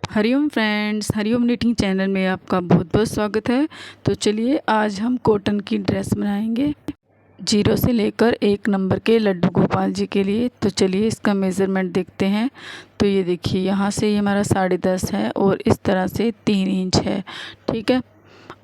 Hariom friends, Hariom knitting channel में आपका बहुत बहुत स्वागत है। तो चलिए आज हम कॉटन की ड्रेस बनाएंगे 0 से लेकर 1 नंबर के लड्डू गोपाल जी के लिए। तो चलिए इसका मेज़रमेंट देखते हैं। तो ये देखिए, यहाँ से ये हमारा 10.5 है और इस तरह से 3 इंच है। ठीक है।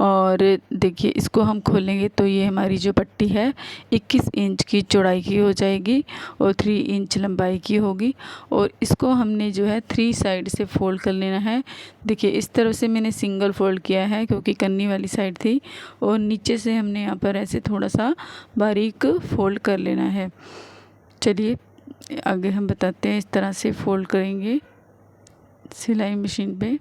और देखिए इसको हम खोलेंगे तो ये हमारी जो पट्टी है 21 इंच की चौड़ाई की हो जाएगी और 3 इंच लंबाई की होगी। और इसको हमने जो है 3 साइड से फ़ोल्ड कर लेना है। देखिए इस तरफ से मैंने सिंगल फ़ोल्ड किया है क्योंकि कन्नी वाली साइड थी, और नीचे से हमने यहाँ पर ऐसे थोड़ा सा बारीक फ़ोल्ड कर लेना है। चलिए आगे हम बताते हैं। इस तरह से फ़ोल्ड करेंगे सिलाई मशीन पे।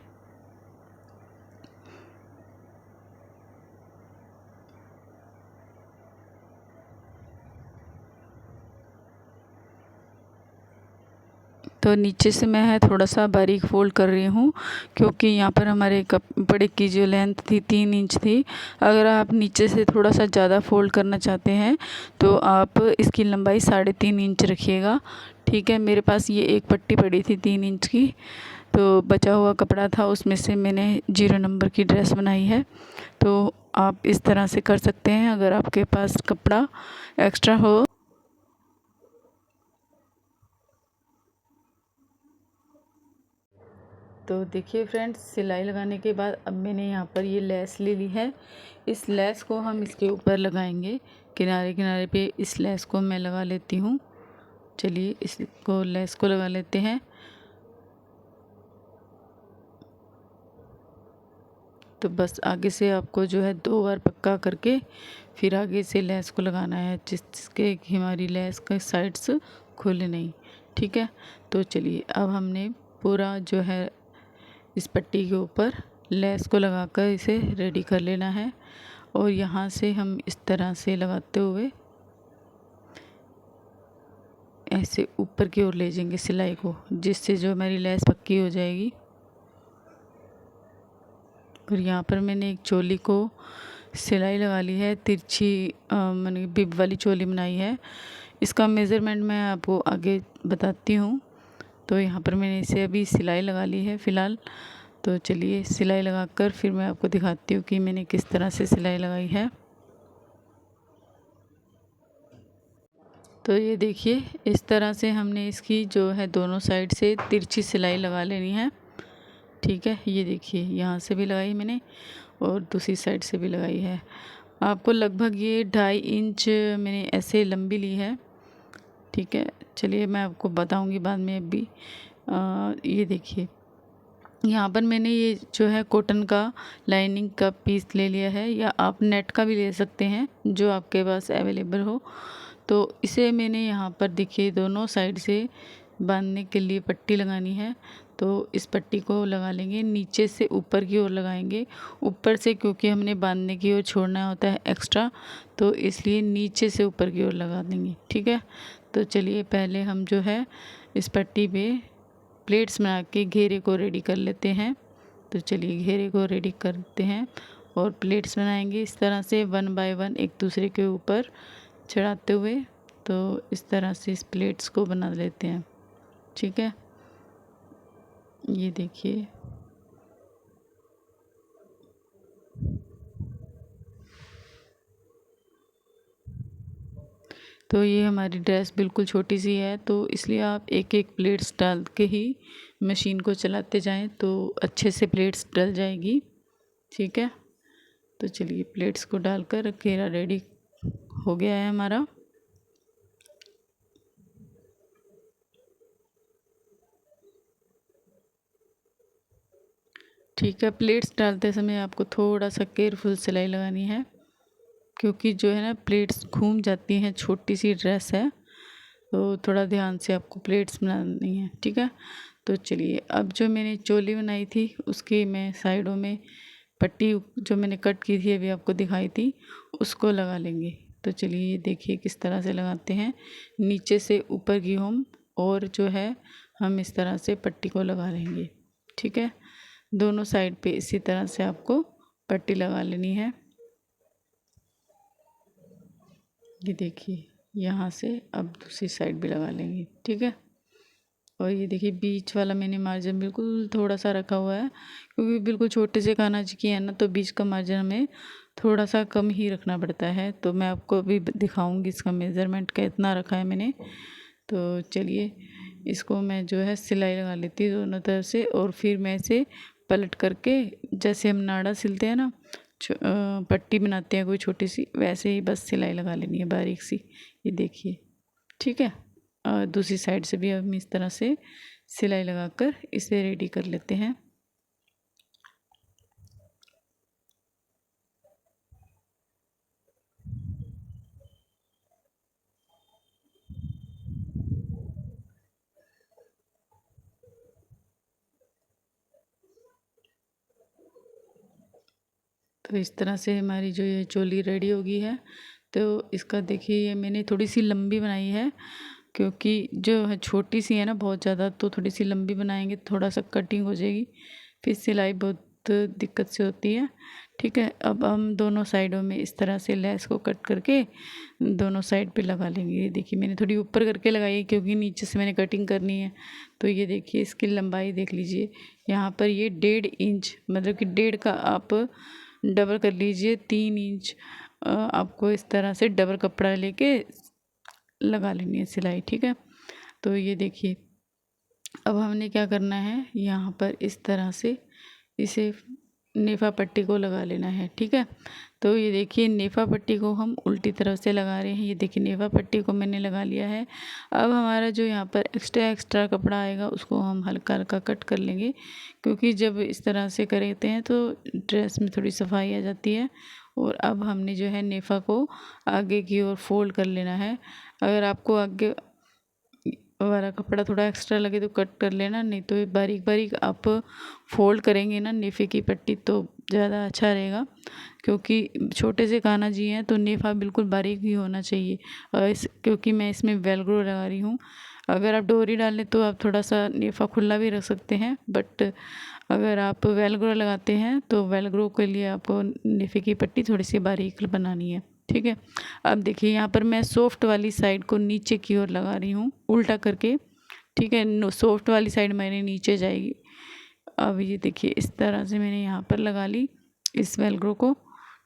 तो नीचे से मैं है थोड़ा सा बारीक फ़ोल्ड कर रही हूँ क्योंकि यहाँ पर हमारे कपड़े की जो लेंथ थी 3 इंच थी। अगर आप नीचे से थोड़ा सा ज़्यादा फ़ोल्ड करना चाहते हैं तो आप इसकी लंबाई 3.5 इंच रखिएगा। ठीक है। मेरे पास ये एक पट्टी पड़ी थी 3 इंच की, तो बचा हुआ कपड़ा था उसमें से मैंने 0 नंबर की ड्रेस बनाई है। तो आप इस तरह से कर सकते हैं अगर आपके पास कपड़ा एक्स्ट्रा हो। तो देखिए फ्रेंड्स, सिलाई लगाने के बाद अब मैंने यहाँ पर ये लेस ले ली है। इस लेस को हम इसके ऊपर लगाएंगे। किनारे किनारे पे इस लेस को मैं लगा लेती हूँ। चलिए इसको लेस को लगा लेते हैं। तो बस आगे से आपको जो है 2 बार पक्का करके फिर आगे से लेस को लगाना है, जिसके हमारी लेस का साइड्स खुले नहीं। ठीक है। तो चलिए अब हमने पूरा जो है इस पट्टी के ऊपर लेस को लगाकर इसे रेडी कर लेना है। और यहाँ से हम इस तरह से लगाते हुए ऐसे ऊपर की ओर ले जाएंगे सिलाई को, जिससे जो हमारी लेस पक्की हो जाएगी। और यहाँ पर मैंने एक चोली को सिलाई लगा ली है, तिरछी मैंने बिब वाली चोली बनाई है। इसका मेज़रमेंट मैं आपको आगे बताती हूँ। तो यहाँ पर मैंने इसे अभी सिलाई लगा ली है फ़िलहाल। तो चलिए सिलाई लगाकर फिर मैं आपको दिखाती हूँ कि मैंने किस तरह से सिलाई लगाई है। तो ये देखिए इस तरह से हमने इसकी जो है दोनों साइड से तिरछी सिलाई लगा लेनी है। ठीक है। ये देखिए यहाँ से भी लगाई मैंने और दूसरी साइड से भी लगाई है। आपको लगभग ये 2.5 इंच मैंने ऐसे लंबी ली है। ठीक है। चलिए मैं आपको बताऊंगी बाद में। अभी ये देखिए यहाँ पर मैंने ये जो है कॉटन का लाइनिंग का पीस ले लिया है, या आप नेट का भी ले सकते हैं जो आपके पास अवेलेबल हो। तो इसे मैंने यहाँ पर देखिए दोनों साइड से बांधने के लिए पट्टी लगानी है। तो इस पट्टी को लगा लेंगे, नीचे से ऊपर की ओर लगाएंगे। ऊपर से क्योंकि हमने बांधने की ओर छोड़ना होता है एक्स्ट्रा, तो इसलिए नीचे से ऊपर की ओर लगा देंगे। ठीक है। तो चलिए पहले हम जो है इस पट्टी पे प्लेट्स बना के घेरे को रेडी कर लेते हैं। तो चलिए घेरे को रेडी करते हैं और प्लेट्स बनाएंगे इस तरह से 1 बाय 1 एक दूसरे के ऊपर चढ़ाते हुए। तो इस तरह से इस प्लेट्स को बना लेते हैं। ठीक है। ये देखिए तो ये हमारी ड्रेस बिल्कुल छोटी सी है, तो इसलिए आप एक एक प्लेट्स डाल के ही मशीन को चलाते जाएं तो अच्छे से प्लेट्स डल जाएगी। ठीक है। तो चलिए प्लेट्स को डालकर घेरा रेडी हो गया है हमारा। ठीक है। प्लेट्स डालते समय आपको थोड़ा सा केयरफुल सिलाई लगानी है क्योंकि जो है ना प्लेट्स घूम जाती हैं, छोटी सी ड्रेस है तो थोड़ा ध्यान से आपको प्लेट्स बनानी है। ठीक है। तो चलिए अब जो मैंने चोली बनाई थी उसकी मैं साइडों में पट्टी जो मैंने कट की थी अभी आपको दिखाई थी उसको लगा लेंगे। तो चलिए ये देखिए किस तरह से लगाते हैं, नीचे से ऊपर की हम और जो है हम इस तरह से पट्टी को लगा लेंगे। ठीक है। दोनों साइड पे इसी तरह से आपको पट्टी लगा लेनी है। ये देखिए यहाँ से अब दूसरी साइड भी लगा लेंगे। ठीक है। और ये देखिए बीच वाला मैंने मार्जिन बिल्कुल थोड़ा सा रखा हुआ है, क्योंकि बिल्कुल छोटे से कान्हा जी की है ना, तो बीच का मार्जिन हमें थोड़ा सा कम ही रखना पड़ता है। तो मैं आपको अभी दिखाऊंगी इसका मेज़रमेंट कितना रखा है मैंने। तो चलिए इसको मैं जो है सिलाई लगा लेती हूँ दोनों तरफ से, और फिर मैं इसे पलट करके, जैसे हम नाड़ा सिलते हैं ना, पट्टी बनाते हैं कोई छोटी सी, वैसे ही बस सिलाई लगा लेनी है बारीक सी। ये देखिए, ठीक है। दूसरी साइड से भी हम इस तरह से सिलाई लगाकर इसे रेडी कर लेते हैं। तो इस तरह से हमारी जो ये चोली रेडी हो गई है। तो इसका देखिए ये मैंने थोड़ी सी लंबी बनाई है, क्योंकि जो है छोटी सी है ना बहुत ज़्यादा, तो थोड़ी सी लंबी बनाएंगे थोड़ा सा कटिंग हो जाएगी, फिर सिलाई बहुत दिक्कत से होती है। ठीक है, अब हम दोनों साइडों में इस तरह से लेस को कट करके दोनों साइड पे लगा लेंगे। ये देखिए मैंने थोड़ी ऊपर करके लगाई है, क्योंकि नीचे से मैंने कटिंग करनी है। तो ये देखिए इसकी लंबाई देख लीजिए, यहाँ पर ये 1.5 इंच, मतलब कि 1.5 का आप डबल कर लीजिए, 3 इंच आपको इस तरह से डबल कपड़ा लेके लगा लेनी है सिलाई। ठीक है, तो ये देखिए अब हमने क्या करना है, यहाँ पर इस तरह से इसे नेफा पट्टी को लगा लेना है। ठीक है, तो ये देखिए नेफा पट्टी को हम उल्टी तरफ से लगा रहे हैं। ये देखिए नेफा पट्टी को मैंने लगा लिया है। अब हमारा जो यहाँ पर एक्स्ट्रा कपड़ा आएगा उसको हम हल्का हल्का कट कर लेंगे, क्योंकि जब इस तरह से करते हैं तो ड्रेस में थोड़ी सफाई आ जाती है। और अब हमने जो है नेफा को आगे की ओर फोल्ड कर लेना है। अगर आपको आगे वाला कपड़ा थोड़ा एक्स्ट्रा लगे तो कट कर लेना, नहीं तो बारीक बारीक आप फोल्ड करेंगे ना नेफे की पट्टी तो ज़्यादा अच्छा रहेगा, क्योंकि छोटे से कान्हा जी हैं तो नेफा बिल्कुल बारीक ही होना चाहिए। क्योंकि मैं इसमें वेलक्रो लगा रही हूँ। अगर आप डोरी डालें तो आप थोड़ा सा नेफा खुला भी रख सकते हैं, बट अगर आप वेलक्रो लगाते हैं तो वेलक्रो के लिए आपको नेफे की पट्टी थोड़ी सी बारीक बनानी है। ठीक है, अब देखिए यहाँ पर मैं सॉफ्ट वाली साइड को नीचे की ओर लगा रही हूँ उल्टा करके। ठीक है, सॉफ्ट वाली साइड मेरे नीचे जाएगी। अब ये देखिए इस तरह से मैंने यहाँ पर लगा ली इस वेलक्रो को।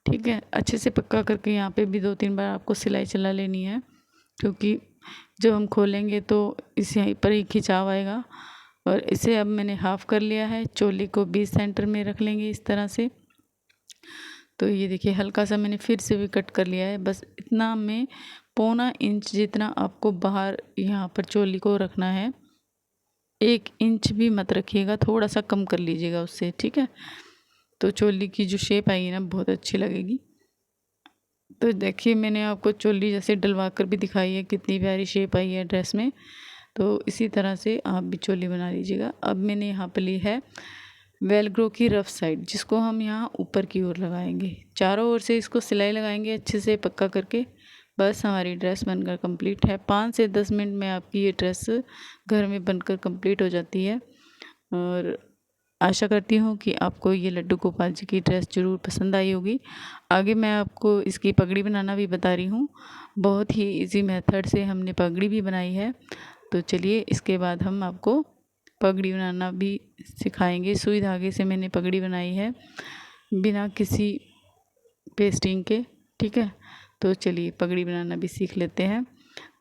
ठीक है, अच्छे से पक्का करके यहाँ पे भी 2-3 बार आपको सिलाई चला लेनी है, क्योंकि जब हम खोलेंगे तो इस यहीं पर ही खिंचाव आएगा। और इसे अब मैंने हाफ़ कर लिया है, चोली को 20 सेंटर में रख लेंगे इस तरह से। तो ये देखिए हल्का सा मैंने फिर से भी कट कर लिया है, बस इतना में 1.25 इंच जितना आपको बाहर यहाँ पर चोली को रखना है। 1 इंच भी मत रखिएगा, थोड़ा सा कम कर लीजिएगा उससे। ठीक है, तो चोली की जो शेप आई है ना बहुत अच्छी लगेगी। तो देखिए मैंने आपको चोली जैसे डलवा कर भी दिखाई है, कितनी प्यारी शेप आई है ड्रेस में। तो इसी तरह से आप भी चोली बना लीजिएगा। अब मैंने यहाँ पर ली है वेलक्रो की रफ साइड, जिसको हम यहाँ ऊपर की ओर लगाएंगे। चारों ओर से इसको सिलाई लगाएंगे अच्छे से पक्का करके। बस हमारी ड्रेस बनकर कंप्लीट है। 5 से 10 मिनट में आपकी ये ड्रेस घर में बनकर कंप्लीट हो जाती है। और आशा करती हूँ कि आपको ये लड्डू गोपाल जी की ड्रेस ज़रूर पसंद आई होगी। आगे मैं आपको इसकी पगड़ी बनाना भी बता रही हूँ। बहुत ही इजी मेथड से हमने पगड़ी भी बनाई है। तो चलिए इसके बाद हम आपको पगड़ी बनाना भी सिखाएंगे। सुई धागे से मैंने पगड़ी बनाई है बिना किसी पेस्टिंग के। ठीक है, तो चलिए पगड़ी बनाना भी सीख लेते हैं।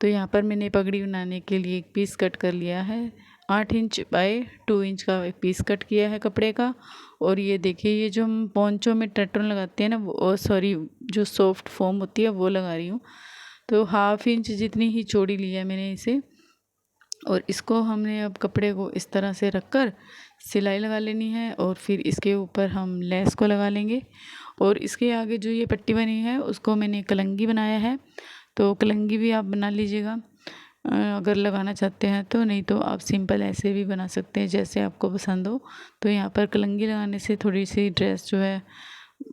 तो यहाँ पर मैंने पगड़ी बनाने के लिए एक पीस कट कर लिया है। 8 इंच बाय 2 इंच का एक पीस कट किया है कपड़े का। और ये देखिए ये जो हम पोंचो में टर्टन लगाते हैं ना, वो सॉरी जो सॉफ्ट फॉर्म होती है वो लगा रही हूँ। तो 1/2 इंच जितनी ही चौड़ी लिया मैंने इसे। और इसको हमने अब कपड़े को इस तरह से रखकर सिलाई लगा लेनी है, और फिर इसके ऊपर हम लेस को लगा लेंगे। और इसके आगे जो ये पट्टी बनी है उसको मैंने कलंगी बनाया है। तो कलंगी भी आप बना लीजिएगा अगर लगाना चाहते हैं तो, नहीं तो आप सिंपल ऐसे भी बना सकते हैं जैसे आपको पसंद हो। तो यहाँ पर कलंगी लगाने से थोड़ी सी ड्रेस जो है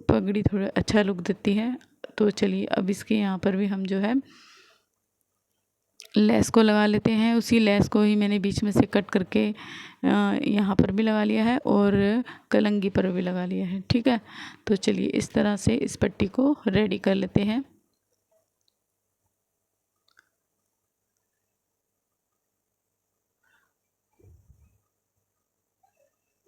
पगड़ी थोड़ा अच्छा लुक देती है। तो चलिए अब इसके यहाँ पर भी हम जो है लेस को लगा लेते हैं। उसी लेस को ही मैंने बीच में से कट करके यहाँ पर भी लगा लिया है और कलंगी पर भी लगा लिया है। ठीक है, तो चलिए इस तरह से इस पट्टी को रेडी कर लेते हैं।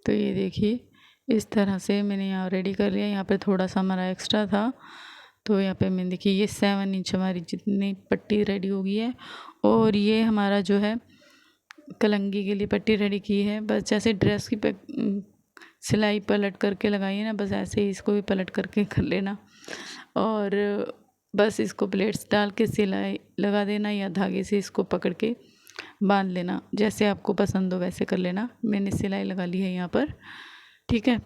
तो ये देखिए इस तरह से मैंने यहाँ रेडी कर लिया। यहाँ पे थोड़ा सा हमारा एक्स्ट्रा था, तो यहाँ पे मैंने देखिए ये 7 इंच हमारी जितनी पट्टी रेडी हो गई है। और ये हमारा जो है कलंगी के लिए पट्टी रेडी की है। बस जैसे ड्रेस की सिलाई पलट करके लगाइए ना, बस ऐसे ही इसको भी पलट करके कर लेना। और बस इसको प्लेट्स डाल के सिलाई लगा देना या धागे से इसको पकड़ के बांध लेना, जैसे आपको पसंद हो वैसे कर लेना। मैंने सिलाई लगा ली है यहाँ पर, ठीक है।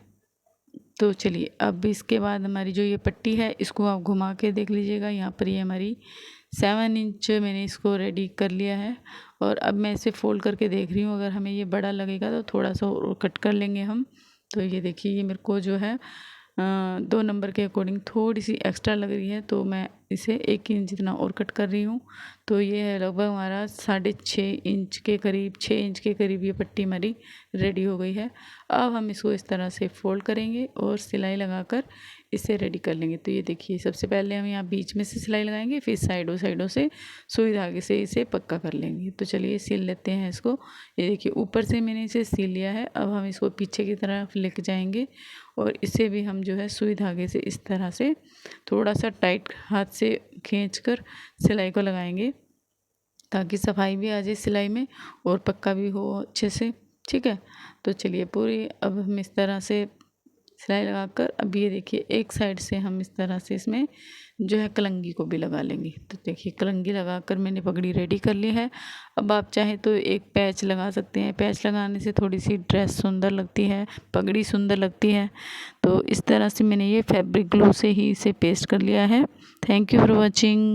तो चलिए अब इसके बाद हमारी जो ये पट्टी है इसको आप घुमा के देख लीजिएगा। यहाँ पर ये हमारी 7 इंच मैंने इसको रेडी कर लिया है। और अब मैं इसे फोल्ड करके देख रही हूँ, अगर हमें ये बड़ा लगेगा तो थोड़ा सा और कट कर लेंगे हम। तो ये देखिए ये मेरे को जो है 2 नंबर के अकॉर्डिंग थोड़ी सी एक्स्ट्रा लग रही है, तो मैं इसे 1 इंच जितना और कट कर रही हूँ। तो ये है लगभग हमारा 6.5 इंच के करीब, 6 इंच के करीब ये पट्टी हमारी रेडी हो गई है। अब हम इसको इस तरह से फोल्ड करेंगे और सिलाई लगाकर इसे रेडी कर लेंगे। तो ये देखिए सबसे पहले हम यहाँ बीच में से सिलाई लगाएंगे, फिर साइडों से सुई धागे से इसे पक्का कर लेंगे। तो चलिए सिल लेते हैं इसको। ये देखिए ऊपर से मैंने इसे सिल लिया है। अब हम इसको पीछे की तरफ लेके जाएंगे और इसे भी हम जो है सुई धागे से इस तरह से थोड़ा सा टाइट हाथ से खींचकर सिलाई को लगाएंगे, ताकि सफाई भी आ जाए सिलाई में और पक्का भी हो अच्छे से, ठीक है। तो चलिए पूरी अब हम इस तरह से सिलाई लगाकर, अब ये देखिए एक साइड से हम इस तरह से इसमें जो है कलंगी को भी लगा लेंगे। तो देखिए कलंगी लगाकर मैंने पगड़ी रेडी कर ली है। अब आप चाहें तो एक पैच लगा सकते हैं, पैच लगाने से थोड़ी सी ड्रेस सुंदर लगती है, पगड़ी सुंदर लगती है। तो इस तरह से मैंने ये फैब्रिक ग्लू से ही इसे पेस्ट कर लिया है। Thank you for watching.